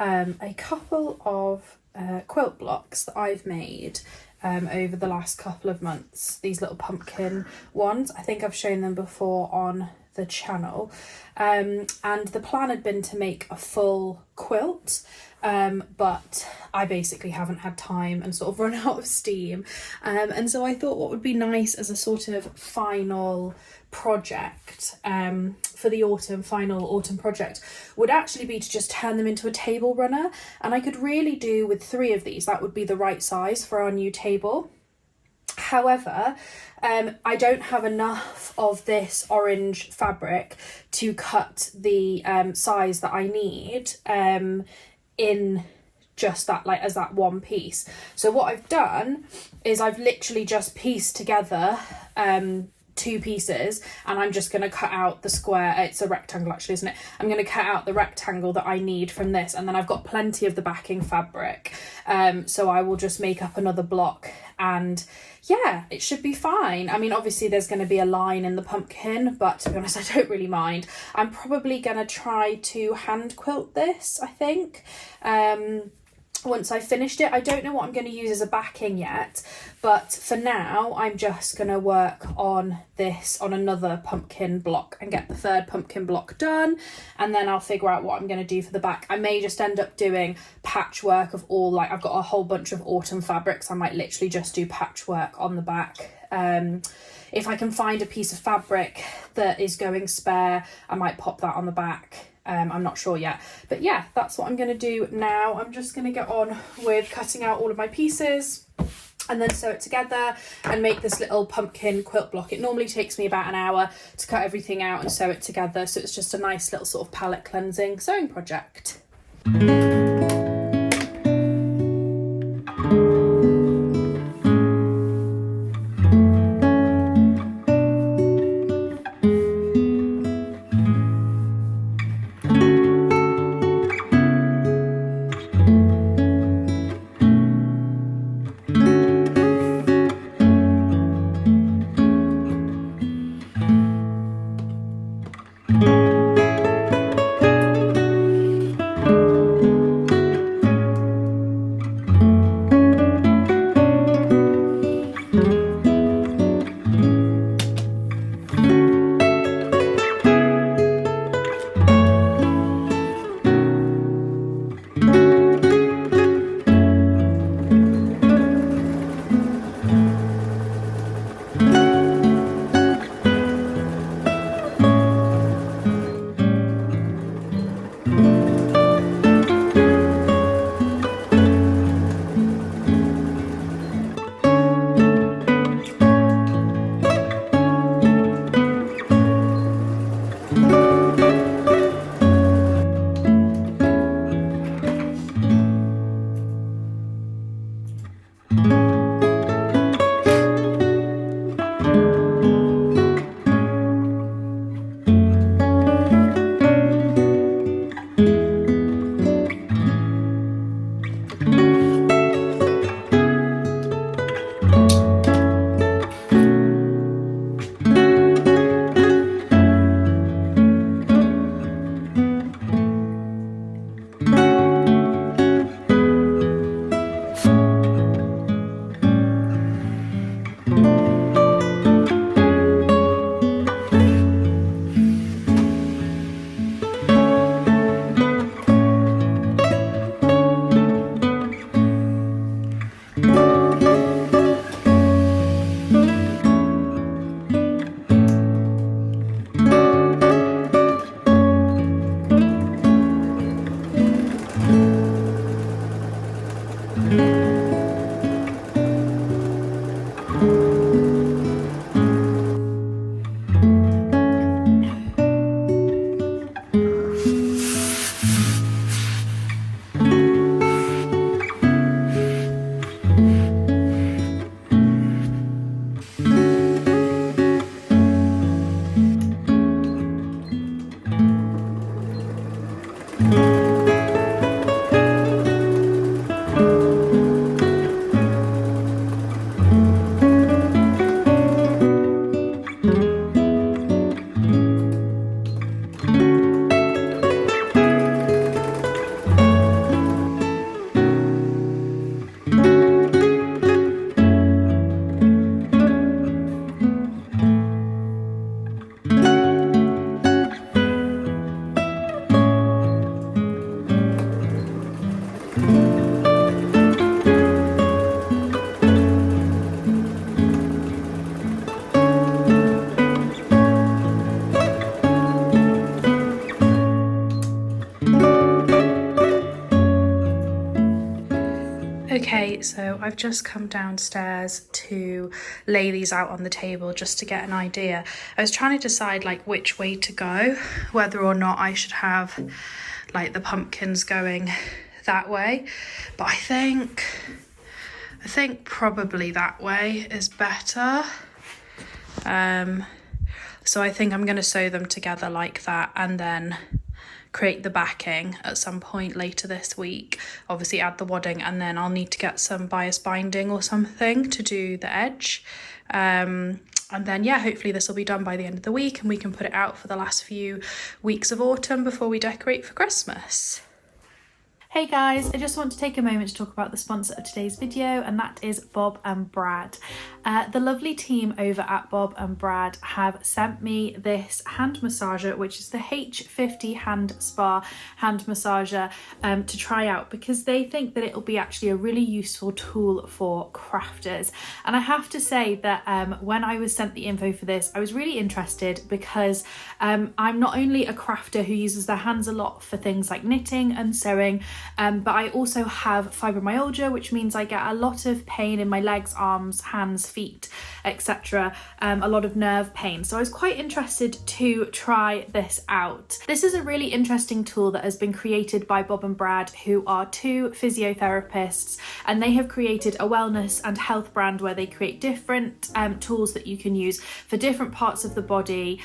a couple of quilt blocks that I've made over the last couple of months. These little pumpkin ones. I think I've shown them before on the channel, and the plan had been to make a full quilt, but I basically haven't had time and sort of run out of steam, and so I thought what would be nice as a sort of final project for the final autumn project would actually be to just turn them into a table runner, and I could really do with 3 of these. That would be the right size for our new table. However, I don't have enough of this orange fabric to cut the size that I need in just that, like, as that one piece. So what I've done is I've literally just pieced together 2 pieces, and I'm just going to cut out the square. It's a rectangle actually, isn't it? I'm going to cut out the rectangle that I need from this, and then I've got plenty of the backing fabric, so I will just make up another block, and yeah, it should be fine. I mean, obviously there's going to be a line in the pumpkin, but to be honest, I don't really mind. I'm probably going to try to hand quilt this, I think, once I've finished it. I don't know what I'm going to use as a backing yet, but for now I'm just going to work on this on another pumpkin block and get the 3rd pumpkin block done, and then I'll figure out what I'm going to do for the back. I may just end up doing patchwork of all, like, I've got a whole bunch of autumn fabrics. I might literally just do patchwork on the back. If I can find a piece of fabric that is going spare, I might pop that on the back. I'm not sure yet, but yeah, that's what I'm going to do now. I'm just going to get on with cutting out all of my pieces and then sew it together and make this little pumpkin quilt block. It normally takes me about an hour to cut everything out and sew it together, so it's just a nice little sort of palette cleansing sewing project. So I've just come downstairs to lay these out on the table just to get an idea. I was trying to decide like which way to go, whether or not I should have like the pumpkins going that way, but I think probably that way is better. So I think I'm going to sew them together like that and then create the backing at some point later this week. Obviously add the wadding, and then I'll need to get some bias binding or something to do the edge. And then yeah, hopefully this will be done by the end of the week and we can put it out for the last few weeks of autumn before we decorate for Christmas. Hey guys, I just want to take a moment to talk about the sponsor of today's video, and that is Bob and Brad. The lovely team over at Bob and Brad have sent me this hand massager, which is the H50 Hand Spa hand massager, to try out because they think that it'll be actually a really useful tool for crafters. And I have to say that when I was sent the info for this, I was really interested because I'm not only a crafter who uses their hands a lot for things like knitting and sewing, but I also have fibromyalgia, which means I get a lot of pain in my legs, arms, hands, feet, etc. A lot of nerve pain. So I was quite interested to try this out. This is a really interesting tool that has been created by Bob and Brad, who are two physiotherapists, and they have created a wellness and health brand where they create different tools that you can use for different parts of the body,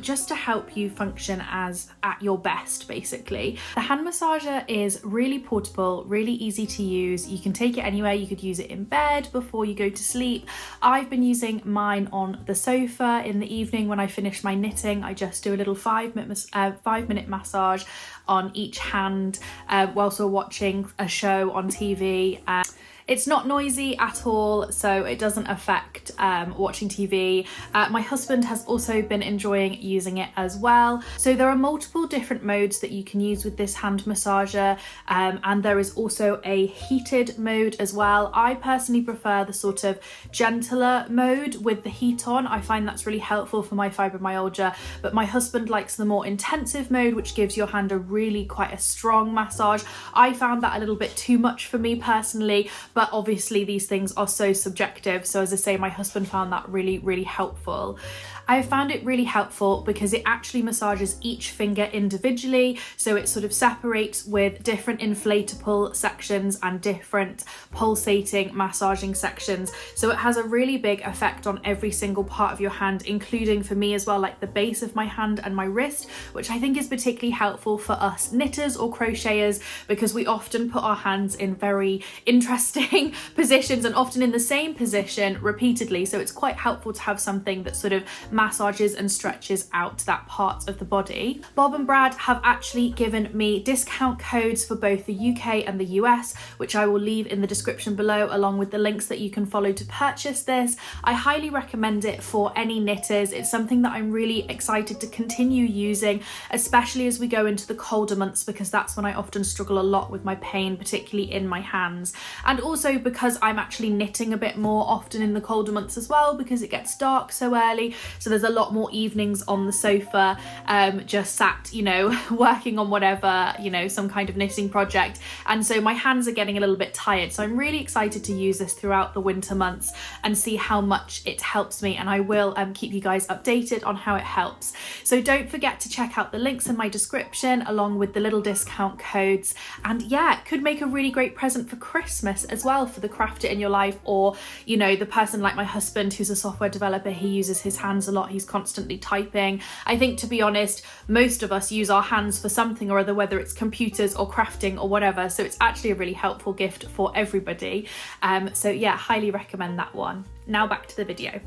just to help you function as at your best, basically. The hand massager is really portable, really easy to use. You can take it anywhere. You could use it in bed before you go to sleep. I've been using mine on the sofa in the evening when I finish my knitting. I just do a little 5-minute massage on each hand whilst we're watching a show on TV. It's not noisy at all, so it doesn't affect watching TV. My husband has also been enjoying using it as well. So there are multiple different modes that you can use with this hand massager, and there is also a heated mode as well. I personally prefer the sort of gentler mode with the heat on. I find that's really helpful for my fibromyalgia, but my husband likes the more intensive mode, which gives your hand a really quite a strong massage. I found that a little bit too much for me personally, but obviously these things are so subjective. So as I say, my husband found that really, really helpful. I found it really helpful because it actually massages each finger individually. So it sort of separates with different inflatable sections and different pulsating massaging sections. So it has a really big effect on every single part of your hand, including for me as well, like the base of my hand and my wrist, which I think is particularly helpful for us knitters or crocheters, because we often put our hands in very interesting positions and often in the same position repeatedly. So it's quite helpful to have something that sort of massages and stretches out that part of the body. Bob and Brad have actually given me discount codes for both the UK and the US, which I will leave in the description below, along with the links that you can follow to purchase this. I highly recommend it for any knitters. It's something that I'm really excited to continue using, especially as we go into the colder months, because that's when I often struggle a lot with my pain, particularly in my hands. And also because I'm actually knitting a bit more often in the colder months as well, because it gets dark so early. So there's a lot more evenings on the sofa, just sat, you know, working on whatever, you know, some kind of knitting project. And so my hands are getting a little bit tired. So I'm really excited to use this throughout the winter months and see how much it helps me. And I will keep you guys updated on how it helps. So don't forget to check out the links in my description, along with the little discount codes. And yeah, it could make a really great present for Christmas as well, for the crafter in your life, or, you know, the person like my husband who's a software developer. He uses his hands a lot. He's constantly typing. I think, to be honest, most of us use our hands for something or other, whether it's computers or crafting or whatever. So it's actually a really helpful gift for everybody. So yeah, highly recommend that one. Now back to the video.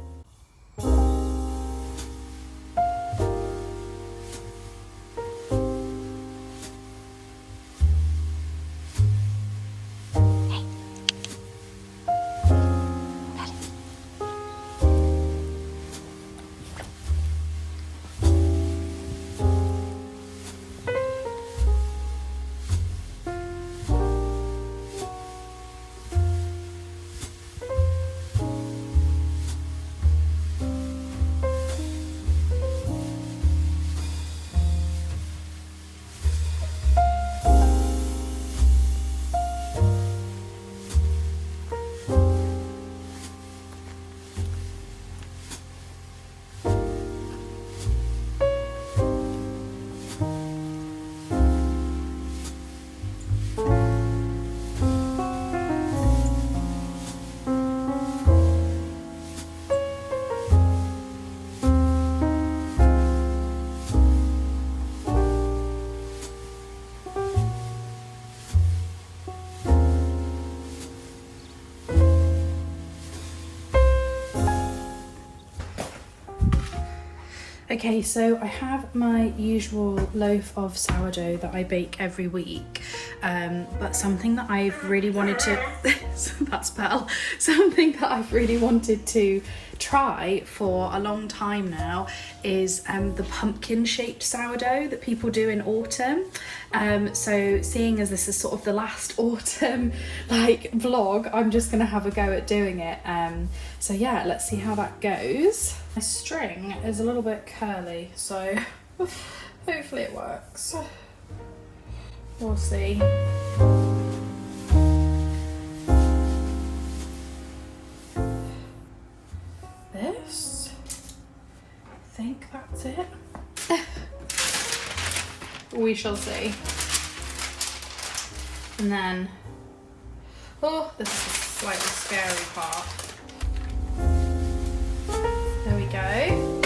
Okay, so I have my usual loaf of sourdough that I bake every week, but something that I've really wanted to, that's Belle, something that I've really wanted to try for a long time now is the pumpkin shaped sourdough that people do in autumn. So seeing as this is sort of the last autumn like vlog, I'm just gonna have a go at doing it. So yeah, let's see how that goes. My string is a little bit curly, so hopefully it works. We'll see. This, I think that's it. We shall see. And then, oh, this is the slightly scary part. There we go.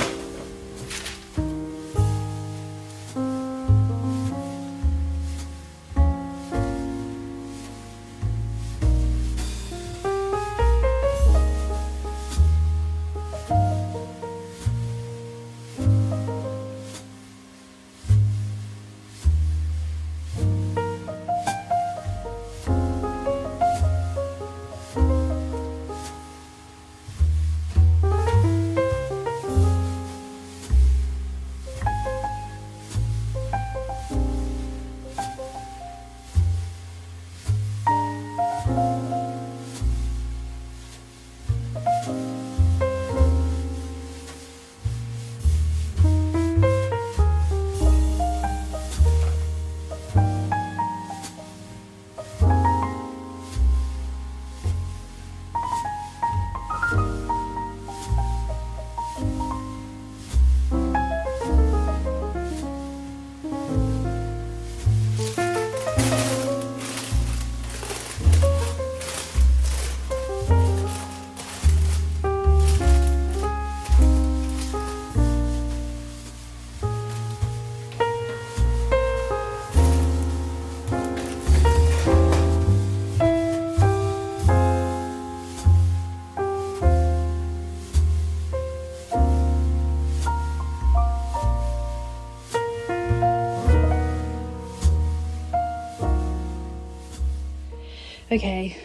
Okay,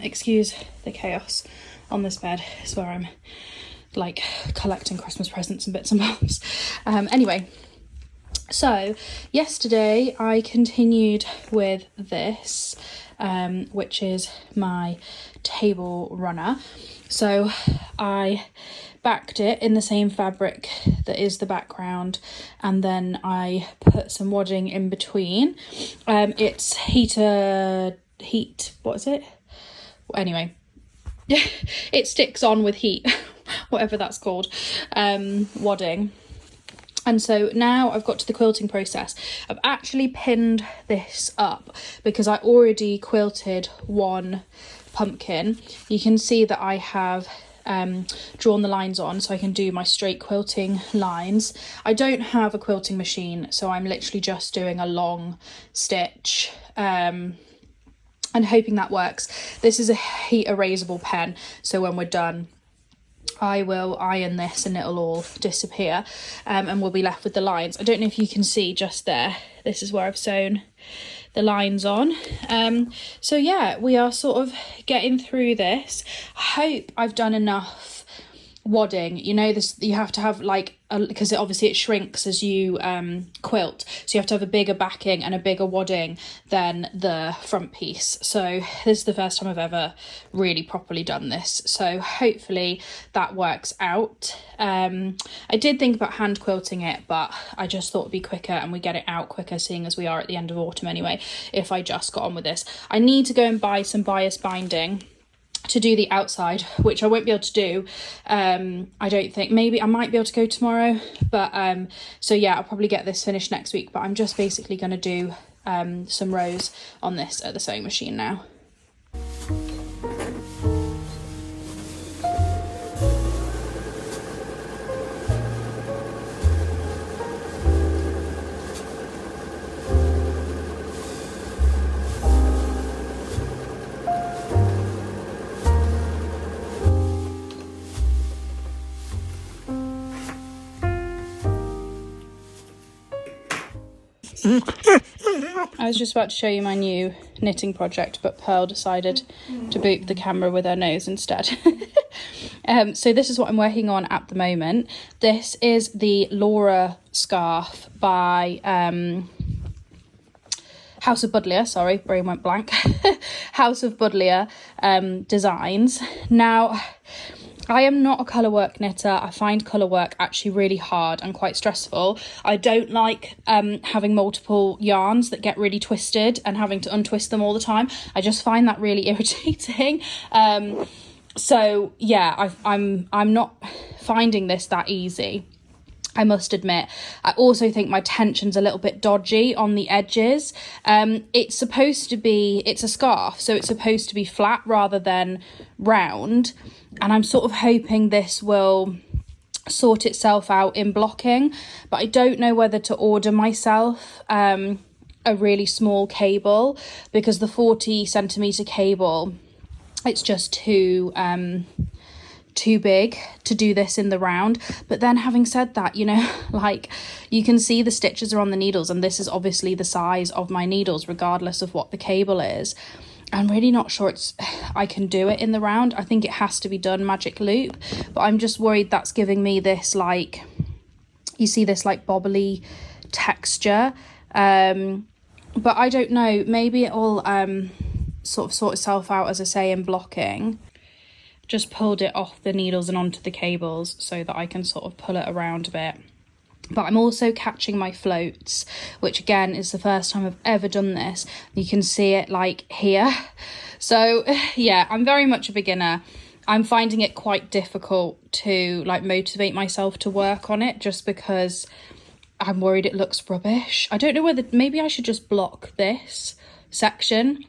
excuse the chaos on this bed. It's where I'm like collecting Christmas presents and bits and bobs. Anyway, so yesterday I continued with this, which is my table runner. So I backed it in the same fabric that is the background, and then I put some wadding in between. It's what is it? Anyway, it sticks on with heat, whatever that's called, wadding. And so now I've got to the quilting process. I've actually pinned this up because I already quilted one pumpkin. You can see that I have drawn the lines on so I can do my straight quilting lines. I don't have a quilting machine, so I'm literally just doing a long stitch and hoping that works. This is a heat erasable pen, so when we're done I will iron this and it'll all disappear, and we'll be left with the lines. I don't know if you can see just there, this is where I've sewn the lines on. So yeah, we are sort of getting through this. I hope I've done enough wadding. You know, this, you have to have like because it shrinks as you quilt, so you have to have a bigger backing and a bigger wadding than the front piece. So this is the first time I've ever really properly done this, so hopefully that works out. I did think about hand quilting it, but I just thought it'd be quicker and we get it out quicker, seeing as we are at the end of autumn anyway, if I just got on with this. I need to go and buy some bias binding to do the outside, which I won't be able to do. I don't think, maybe I might be able to go tomorrow, but so yeah, I'll probably get this finished next week. But I'm just basically going to do some rows on this at the sewing machine now. I was just about to show you my new knitting project, but Pearl decided to boop the camera with her nose instead. So this is what I'm working on at the moment. This is the Laura scarf by House of Budlier, sorry, brain went blank. House of Budlier Designs. Now, I am not a colour work knitter. I find colour work actually really hard and quite stressful. I don't like having multiple yarns that get really twisted and having to untwist them all the time. I just find that really irritating. So yeah, I'm not finding this that easy, I must admit. I also think my tension's a little bit dodgy on the edges. It's a scarf, so it's supposed to be flat rather than round. And I'm sort of hoping this will sort itself out in blocking, but I don't know whether to order myself a really small cable, because the 40cm cable, it's just too big to do this in the round. But then having said that, you know, like, you can see the stitches are on the needles, and this is obviously the size of my needles regardless of what the cable is. I'm really not sure I can do it in the round. I think it has to be done magic loop, but I'm just worried that's giving me this, like, you see this like bobbly texture. But I don't know, maybe it'll sort of sort itself out, as I say, in blocking. Just pulled it off the needles and onto the cables so that I can sort of pull it around a bit. But I'm also catching my floats, which again is the first time I've ever done this. You can see it like here. So yeah, I'm very much a beginner. I'm finding it quite difficult to like motivate myself to work on it, just because I'm worried it looks rubbish. I don't know whether maybe I should just block this section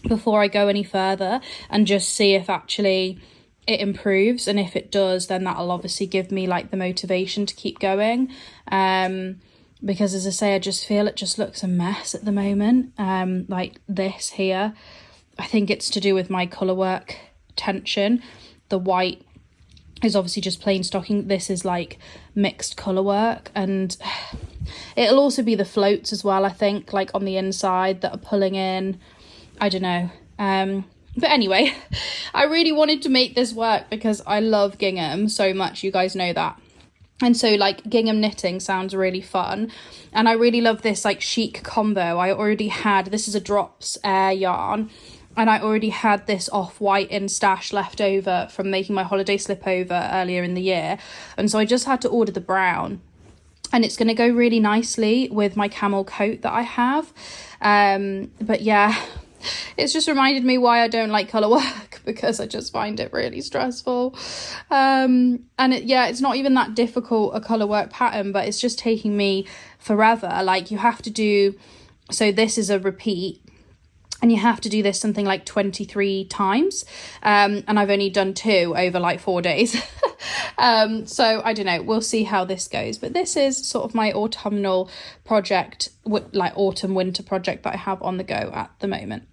before I go any further and just see if actually it improves, and if it does, then that'll obviously give me like the motivation to keep going, because as I say, I just feel it just looks a mess at the moment. Like this here, I think it's to do with my colour work tension. The white is obviously just plain stocking. This is like mixed colour work, and it'll also be the floats as well, I think, like on the inside that are pulling in. I don't know. But anyway, I really wanted to make this work because I love gingham so much. You guys know that. And so like gingham knitting sounds really fun. And I really love this like chic combo. I already had, this is a Drops Air yarn, and I already had this off-white in stash left over from making my holiday slip over earlier in the year. And so I just had to order the brown. And it's going to go really nicely with my camel coat that I have. But yeah, it's just reminded me why I don't like colour work, because I just find it really stressful. And it's not even that difficult a colour work pattern, but it's just taking me forever. Like, you have to do, so this is a repeat, and you have to do this something like 23 times. And I've only done 2 over like 4 days. So I don't know, we'll see how this goes. But this is sort of my autumnal project, like autumn winter project that I have on the go at the moment.